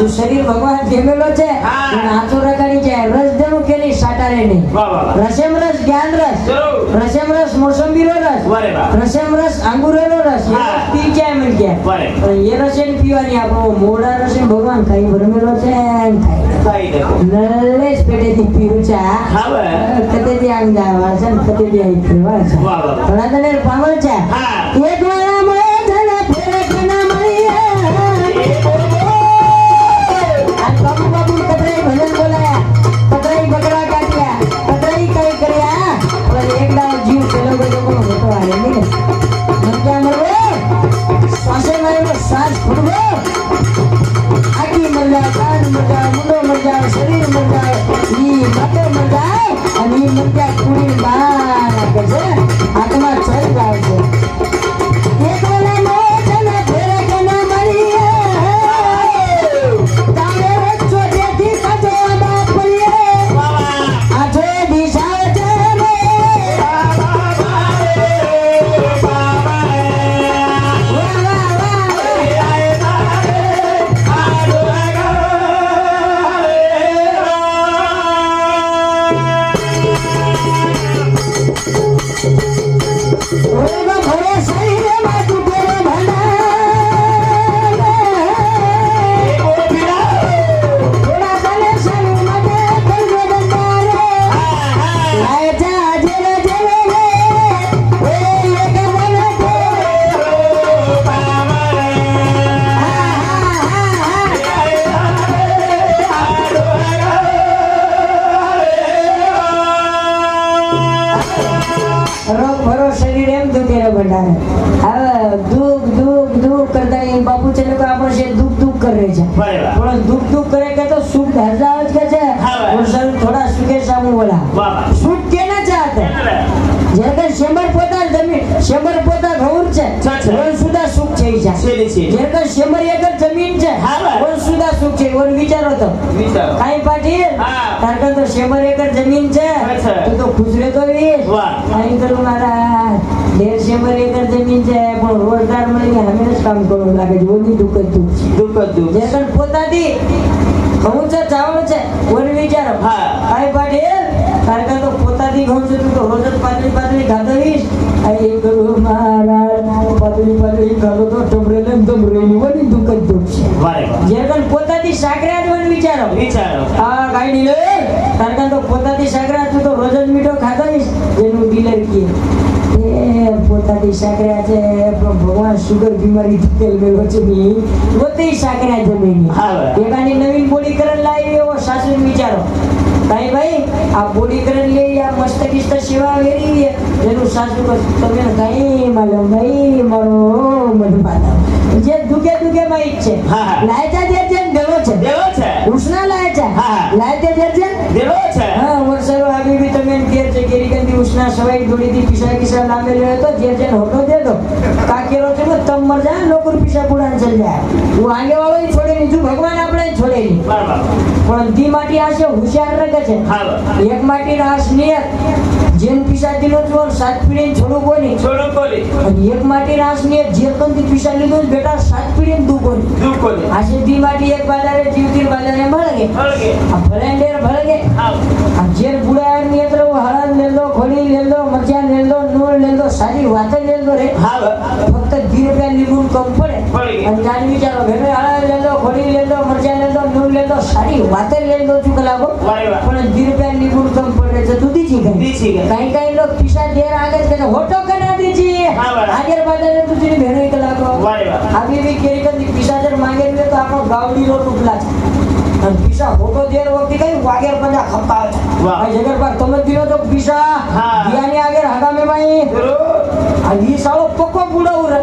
તું શરીર ભગવાન જેમેલો છે પણ હાથો રગાડી જાય રસ દેનું કેલી સાટારે નહીં રસેમ રસ જ્ઞાન રસ રસેમ રસ મોસંબીનો રસ રસેમ રસ આંગુરેનો રસ પી જાય મને કે પણ એ રસ એને પીવાની આપણો મોડા રસ ભગવાન કઈ ભરમેલો છે નલ્લે જ પેટેથી પીવું છે કતેથી આમ જાય છે ને કતેથી આવી પીવા છે ઘણા તને પાવર છે એક વાળા મળે તને ફેરે કના મળીએ આ બાબુ બાબુ કતરાઈ ભજન બોલાયા કતરાઈ બકરા કાઢ્યા કતરાઈ કઈ કર્યા પણ એક દાવ જીવ પેલો બધો કોણ હોતો આવે નહીં મજા મળવો શ્વાસે માર્યો શ્વાસ ફૂટવો આખી મજા કાન મજા મુંડો મજા શરીર મજા ઈ માટે મજા અને ઈ મજા કુડી બહાર આપે છે આત્મા ચલ જાય છે એક વાલા મોજને ફેરે કે ના મળીએ તારે રચ્ચો જેથી કજો બાપલીએ આઠે દિશા છે મે बापू चले को आपण से दुख दुख कर रहे छे थोड़ा दुख दुख करे के तो सुख धरजावज के छे और सर थोड़ा सुखे सामू बोला सुख केना चाहते जेकर शंबर पोता जमीन शंबर पोता घऊर छे वो सुधा सुख छे जेकर शंबर एकड़ जमीन छे वो सुधा सुख छे और विचारो तो काई पाटील तारका तो शंबर एकड़ जमीन छे तो खुश रे तो वी काई करू मारा 1.5 शंबर एकड़ जमीन छे पण रोजगार मळी हमें काम करू लागे जोनी दुख जेकर પોતાથી ઘઉં છે ચાવળ છે ઓર વિચારો કાઈ પાટીલ તારકા તો પોતાથી ઘઉં છે તો રોજ જ પાતળી ખાધવીશ આ એ કરું મારા પાતળી ખાધો તો ટમરેની વની દુખ છે જેकर પોતાથી સાકરા જ વિચારો આ કાઈ નહીં લે તારકા તો પોતાથી સાકરા તું તો રોજ જ મીઠો ખાધવીશ જેનું ડીલર કે પોતાથી સાકરા છે પણ ભગવાન સુગર બીમારી થયેલ ગયો છે ની પોતે સાકરા જમીની એકાની નવીન બોડી કરણ લાવી એવો સાસુ વિચારો ભાઈ ભાઈ આ બોડી કરણ લઈ આ મસ્ત કિસ્ત સેવા વેરી એનું સાસુ તમે કઈ માલુમ ભાઈ મારો મધુપાતા જે દુકે માં ઈચ્છે લાયતા જે દેવો છે ઉષ્ણા લાયતા લાયતા જે દેવો છે હા વર્ષો આવી બી તમે કેર છે કેરી કંદી ઉષ્ણા સવાઈ દોડીથી પીસા લાંબે રહ્યો તો જે હોટો દે દો કાકેરો છે ને તમ મર જાય લોકો પીસા પુરાણ ચલ જાય હું આગે વાળો છોડે નહીં જો ભગવાન આપણે છોડે નહીં પણ દી માટી આશે હોશિયાર રહે છે એક માટી રાસ નિયત જેન પીસા દિનો જો સાત પીડી છોડો કોની અને એક માટી રાસ નિયત જે કંદી પીસા લીધો બેટા સાત પીડી દુ કોની આશે દી માટી એક બાજારે જીવતી બાજારે મળગે આ ભલેન્ડર ભળગે આ જેર બુડા નિયત રો હળદ લેલો ખોડી લેલો મરચાં લેલો નૂર લેલો સારી વાત લેલો રે ફક્ત 2 રૂપિયા લીબું કમ પડે અને જાન વિચારો ભેમે હળદ લેલો ખોડી લેલો મરચાં લેલો નૂર લેલો સારી વાત લેલો ચુક લાગો પણ 2 રૂપિયા લીબું કમ પડે છે તું દીજી કઈ લોક પીસા દેર આગે છે હોટો કના દીજી આગર બાજારે તુજી ભેનો એક લાગો આવી બી કેરી કંદી પીસા જર માંગે ને તો આપણો ગાવડી નો ટુકલા છે અને પીસા હોટો દેર વખતે કઈ વાગેર પંજા ખપતા ભાઈ જગર પર તમે દીનો તો પીસા દિયાની આગળ હગામે ભાઈ આ ઈ સાળો પક્કો બુડાઉ રે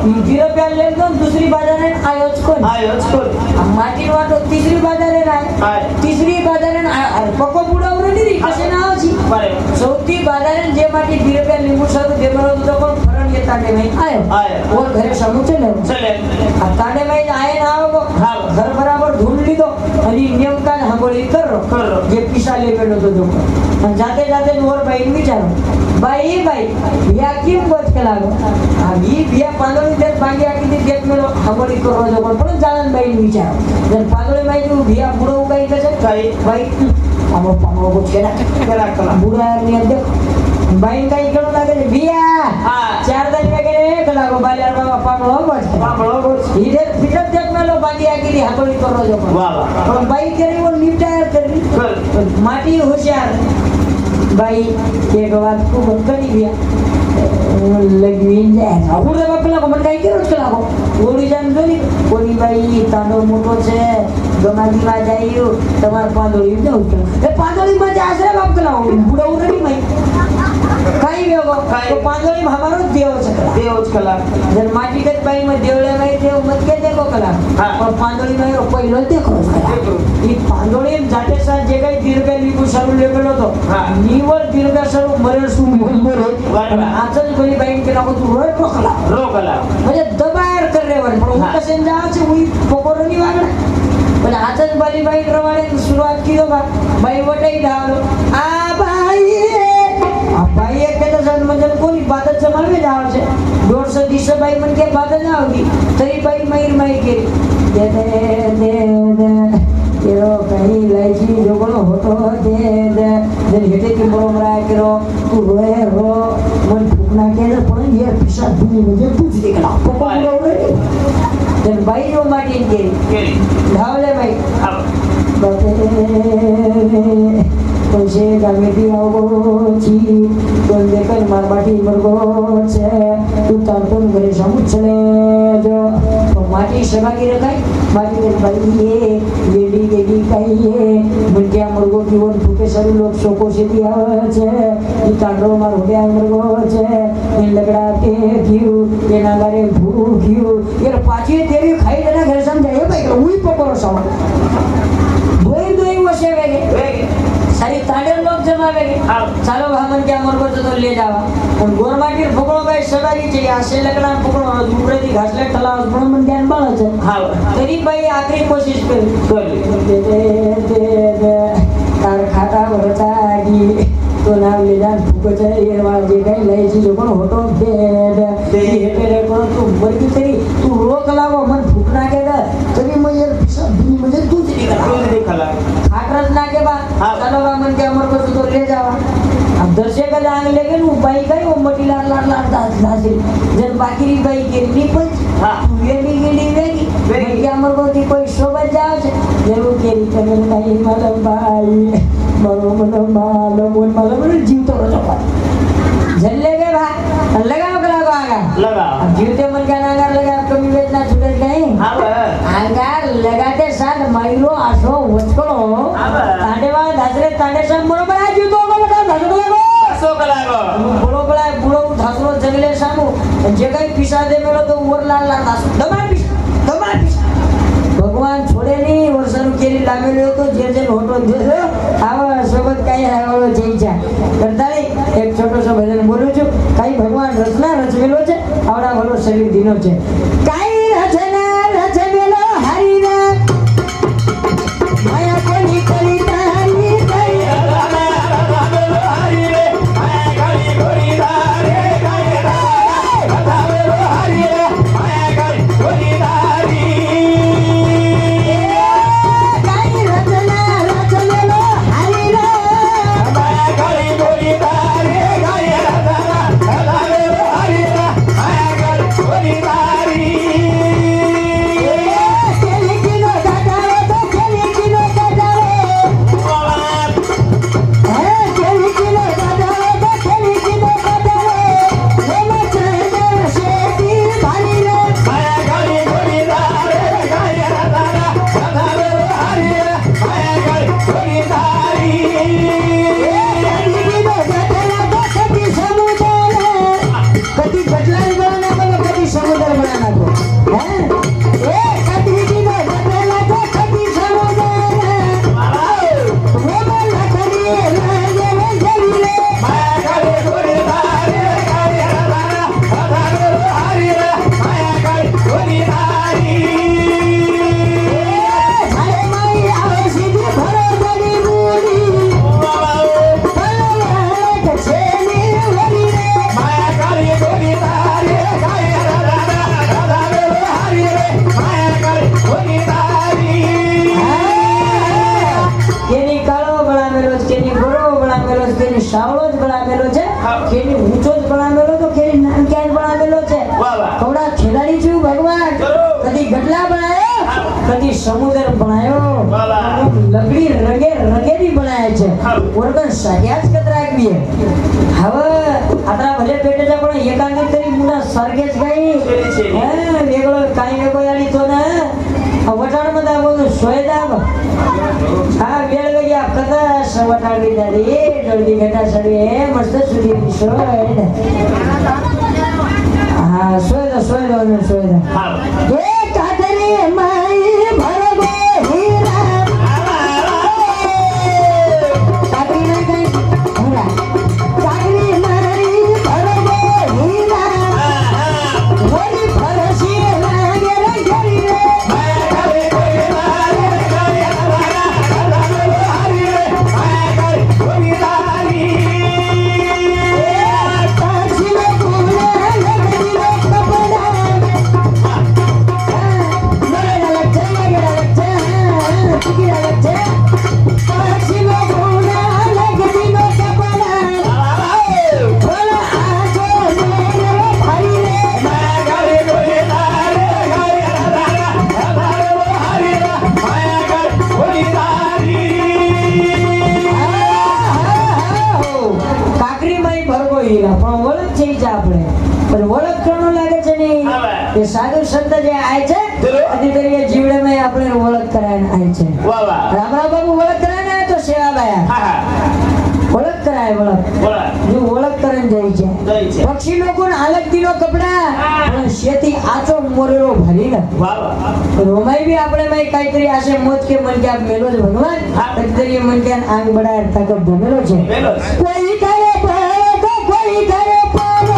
ઈ 2 રૂપિયા લેન તો दूसरी बाजारे आयो छ कोण माटी वाटो तीसरी बाजारे राय तीसरी बाजारे पक्को बुडाउ रे नी कसे ना आजी चौथी बाजारे जे माटी 2 રૂપિયા લીંबू साथ देमरो तो कोण फरण येता ने भाई आयो और घरे समूचे ले चले आ ताडे में आए ना आओ घर बराबर ઢૂંઢ લીધો અને નેવતા હંગોળી કરો જે પીસા લેવેલો તો જોકો અને જાતે જાતે ઓર ભાઈ વિચારો ભાઈ યા કેમ બચ કે લાગો આ ઈ બિયા પાંદોળી દે ભાગી આકી દે જેત મેલો હંગોળી કરો જોકો પણ જાલન ભાઈ વિચારો જન પાંદોળી ભાઈ નું બિયા બુડો ઉગાઈ કે છે ભાઈ આમો પામો બચ કે ના કલા બુડા ની દેખ ભાઈ કઈ કેળો લાગે છે બિયા હા 4 દન વગેરે એક લાગો બાલિયાર બાબા પામળો બચ ઈડે ફિટર દેખ મેલો ભાગી આકી દે હંગોળી કરો જોકો વાહ વાહ પણ ભાઈ કેરી વો નિપટાય કરી માટી હોશિયાર भाई एक बात को बंकनी दिया लगवीन जाए આપણે બાપલા કો મન કાઈ કેરો ચલાવો ઓડી જાન જોની કોની ભાઈ તાનો મોટો છે ગમાજી માં જાયો તમાર પાંદોળી ન ઉઠો એ પાંદોળી માં જાશે બાપ કલાવો બુડો ઉડી મઈ કાઈ વેગો તો પાંદોળી માં હમારો દેવ જ કલા જન માટી કે ભાઈ માં દેવળે ભાઈ દેવ મત કે દેખો કલા પણ પાંદોળી માં પહેલો દેખો ઈ પાંદોળી જાતે સા જે કઈ દીર્ઘ લીબુ શરૂ લેવેલો તો નીવળ દીર્ઘ શરૂ મરે શું મોર આચલ ગોલી ભાઈ કે લાગો તું રોકલા म्हणजे दबार कर रे वर पण હું કસે જાવ છે હું પોકોરની વાગણ પણ આચલ બાલી ભાઈ પ્રમાણે શરૂઆત કીધો ભાઈ વટાઈ ડાલો આ ભાઈ એક તો જન મજન કોની બાદ જ મારવે જાવ છે 150 દિશે ભાઈ મન કે બાદ જ આવગી તરી ભાઈ મઈર કે દે કેરો કहीं લાઈજી જોગણો હોતો દે જન હેટે કે બરોબરા કેરો તું રોય રો મન ફૂકના કે પણ યાર પીસા ધૂની મુજે પૂછ દે કલા પોકો બરોબર જન ભાઈ નો માટી કેરી ધાવલે ભાઈ પૈસે ગામેથી આવો છી કોણ દેખર માર માટી મરગો છે તું તાંતન ઘરે સમુચલે જો માટી સગાગી રખાય માટી કે ભાઈ લેડી ગેડી કહીએ મુંડિયા મરગો જીવન ફૂકે સરું લોક શોકો સીધી આવે છે ઈ તાંડો માર હોડિયા મરગો છે એ લગડા કે ગયું એના ગારે ભૂ ગયું યાર પાછી તેરી ખાઈ દેના ઘરે સમજાય એ ભાઈ ઉઈ પકડો સવા દોઈ વસે વેગે सारी ताड़े लोग जमावे चालो हमन क्या मरको तो ले जावा और गोरमाटीर फुकड़ो भाई सगाई चाहिए आसे लकड़ा फुकड़ो दूसरे दी घासले तलाव पण मन ध्यान बाळा છે हां तेरी भाई आखरी कोशिश कर दे तार खाता वरतागी तो नाम ले जान फुको जाए ये वाला जे कई लई छी जो पण होटो दे हेपेरे को तू मरकी तेरी तू रोक लावो मन फुकना के तरी मैं यार मुझे तू दिखला खाटरस ना के बा चलो बा मन के अमर को तो ले जावा अब दर्शक का जाने लगे नु भाई गई वो मोटी लाल दासी जन बाकी भाई के नहीं पच हां ये भी गिड़ी वेगी के अमर को की कोई शोभा जाव छे जरूर केरी कमल भाई मालम भाई मरो मालम जीव तो रजो जल ले गए भाई लगाओ लगा अब जीवते मन का नागार लगा कमी वेदना छूट गई हां आगार लगाते साथ माइलो आसो वचकलो तांडेवा धासरे तांडे सम बरोबर आ जीवतो बरोबर धासरो लागो आसो कलागो बरोबर बुडो धासरो जंगले सामू जे काही पिसा दे मेलो तो वर लाल धासो दमा पिसा भगवान छोड़े नहीं वर्षनु केरी लागेलो तो जे होटो देજો આવા સોબત કાઈ આવળો જઈ જા કરતાળી એક છોટો સો ભજન બોલું છું કાઈ ભગવાન રચના રચવેલો છે આવડા ભલો શરીર દીનો છે કાઈ રચના રચવેલો હરિને માયા કોની કરી તારી કાઈ રચવેલો હરિને માયા કોની કરી તારે કાઈ રચવેલો હરિને માયા કોની તારી Hare બનાવેલો છે કેની ઊંચો જ બનાવેલો તો કેની નાનક્યા બનાવેલો છે થોડા ખેલાડી છું ભગવાન કદી ગટલા બનાયો કદી સમુદ્ર બનાયો લકડી રગે રગેડી બનાય છે ઓરગન સાગ્યા જ કતરાકવી હવે આટલા ભલે પેટે છે પણ એકાંગી કરી મુના સરગે જ ગઈ હે વેગળો કાઈ વેગો આલી તો ને વટાણ માં દાબો સોયદાબ હા વેળ ગયા કદા સવટાણ દીદારી જલ્દી ઘટા સડી હે મસ્ત સુડી સોય હા સોયદો હા એ કાતરી માઈ ભરગો હીરા કાતરી ના કઈ હીરા કાતરી માઈ ભરગો હીરા ઓલી ફરસી લાગે રે ગરી રે સાધુ સંત જે આય છે અધિકારી જીવડે માં આપણે ઓળખ કરાય આય છે રામરાવ બાબુ ઓળખ કરાય ને તો સેવાબાયા ઓળખ કરાય જો ઓળખ કરે જાય છે પક્ષી લોકો અલગ દિનો કપડા શેતી આચો મોરેલો ભરી ને રોમાઈ બી આપણે માં કઈ કરી આશે મોજ કે મન કે મેલો જ ભગવાન અધિકારી મન કે આંગ બડા તક ભમેલો છે કોઈ કરે પાડો કોઈ કરે પાડો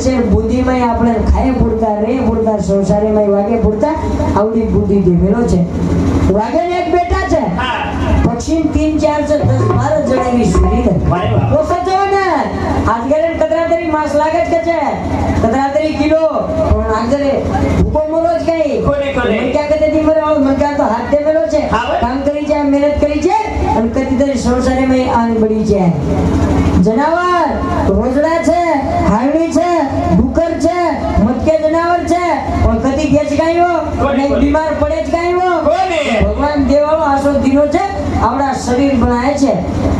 શેર બુદ્ધિ માં આપણે ખાય પૂરતા રે પૂરતા સંસારી માં વાગે પૂરતા આવડી બુદ્ધિ દેવેલો છે વાગે ને એક બેટા છે પક્ષી 3 4 છે 10 12 જણાની સુરી ને તો સજો ને આજગરે કતરાતરી માસ લાગે છે કતરાતરી કિલો પણ આજગરે ભૂકો મોરો જ કઈ કોને મન ક્યાં કતે દી મરે મન ક્યાં તો હાથ દેવેલો છે કામ કરી છે મહેનત કરી છે અને કદી તરી સંસારી માં આંગ બળી છે જનાવર રોજડા છે હારણી છે ડુકર છે મટકે જનાવર છે પણ કદી ગેસ ગાયો નહીં બીમાર પડે જ ગાયો ભગવાન દેવાળો આસો દીનો છે આપણા શરીર બનાય છે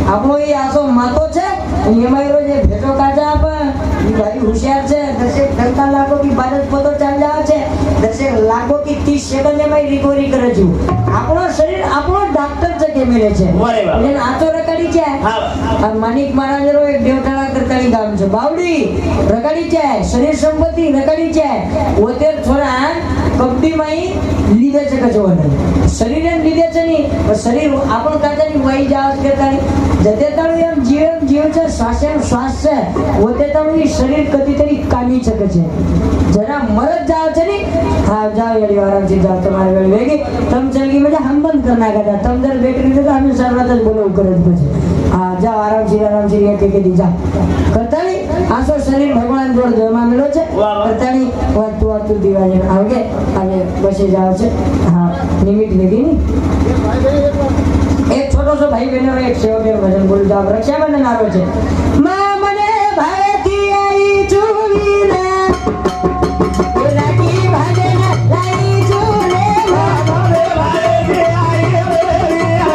આપણો એ આસો માતો છે એમાં રોજ ભેટો કાચા આપે એ ભાઈ હોશિયાર છે દસેક ઘંટા લાખો की ભારત પતો ચાલ જાવે છે દસેક લાખો की 30 સેકન્ડ એમાં રિકવરી કરે છે આપણો શરીર આપણો ડોક્ટર છે કે મેલે છે એટલે આતો રકાડી છે આ માનિક મહારાજરો એક દેવટાળા કરતાની ગામ છે બાવડી રકાડી છે શરીર સંપત્તિ રકાડી છે ઓતેર છોરા કબડી માં લીધે છે કચોને શરીરે લીધે છે ની શરીર આપણો કાચાની વહી જાવ કરતાની જતે તાળું એમ જીવ છે શ્વાસ એમ શ્વાસ છે ઓતે તાળું શરીર કદી તરી કામી શકે છે જરા મરદ જાવ છે ની હા જાવ એલી આરામથી જાવ તમારે વેળ વેગી તમ ચલગી મજા હમ બંધ કર નાખા તમ દર બેટરી તો હમે સર્વત જ બોલો કરે પછી હા જાવ આરામથી એક એક દી જાવ કરતાની આસો શરીર ભગવાન જોડ દેવામાં મેલો છે કરતાની વાતું દીવાજે આવગે અને બસે જાવ છે હા નિમિત લીધી ની એક छोटो सो भाई बहनों एक सेवक भजन बोल जाओ रक्षाबंधन आरो छे मां मने भारती आई चूलीना गुलाबी भाजना लाई चूले मां मने भारती आई चूलीना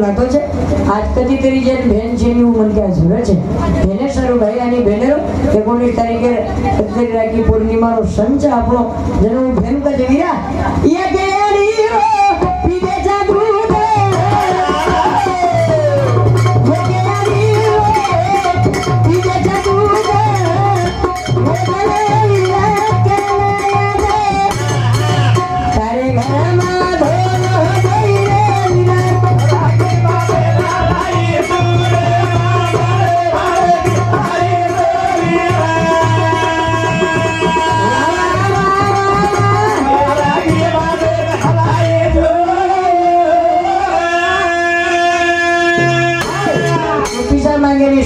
નાતો છે આજ કદી તેરી જે બેન છે એવું મન કે જરૂર છે બેને સરું ભાઈ અને બેનેરો 19 તારીખે 17 રાખી પૂર્ણિમાનો સંચ આપણો જેનો બેન કા જવીરા યે ગેરીઓ પીવે જાદુ દે યે ગેરીઓ પીવે જાદુ દે તારે ઘરમાં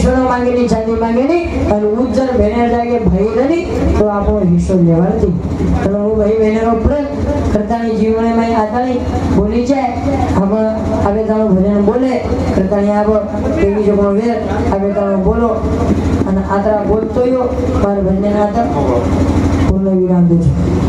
ધોનો માંગેલી ચાંદી માંગેલી અને ઉજ્જર બેનર જાગે ભાઈ નથી તો આપણો હિસ્સો લેવા નથી તો હું ભાઈ બહેનનો પ્રેમ કરતાની જીવનમાં આતાની બોલી જાય આપણે આવે તારો ભજન બોલે કરતાની આવો એવી જો વેર આવે તારો બોલો અને આતરા બોલતો યો પર ભજન આતા પૂર્ણ વિરામ દે છે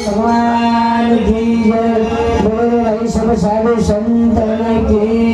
भगवान की जय, बोलो भाई सब साधु संतन की